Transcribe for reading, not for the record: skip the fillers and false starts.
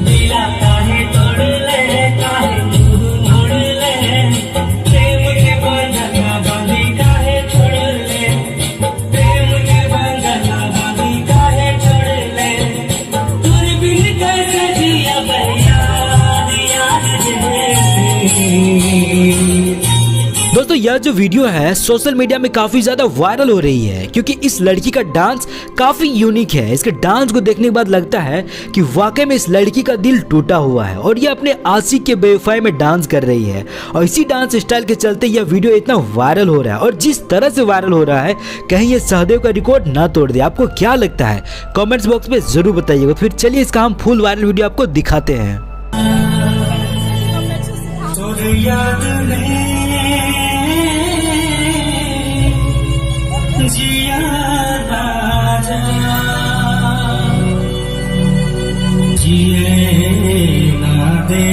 दिला काहे तोड़ ले, काहे मुंह मोड़ ले, प्रेम के बंधन बांधी काहे छोड़ ले, प्रेम के बंधन बांधी काहे छोड़ ले, तुझ बिन कैसे जिया याद याद रे। दोस्तों यह जो वीडियो है सोशल मीडिया में काफी ज्यादा वायरल हो रही है क्योंकि इस लड़की का डांस काफी यूनिक है। इसके डांस को देखने के बाद लगता है कि वाकई में इस लड़की का दिल टूटा हुआ है और ये अपने आशिक के बेवफाई में डांस कर रही है और इसी डांस स्टाइल के चलते यह वीडियो इतना वायरल हो रहा है। और जिस तरह से वायरल हो रहा है कहीं ये सहदेव का रिकॉर्ड ना तोड़ दे। आपको क्या लगता है कॉमेंट्स बॉक्स में जरूर बताइएगा। फिर चलिए इसका हम फुल वायरल वीडियो आपको दिखाते हैं। जिया बाजा जिए ना दे।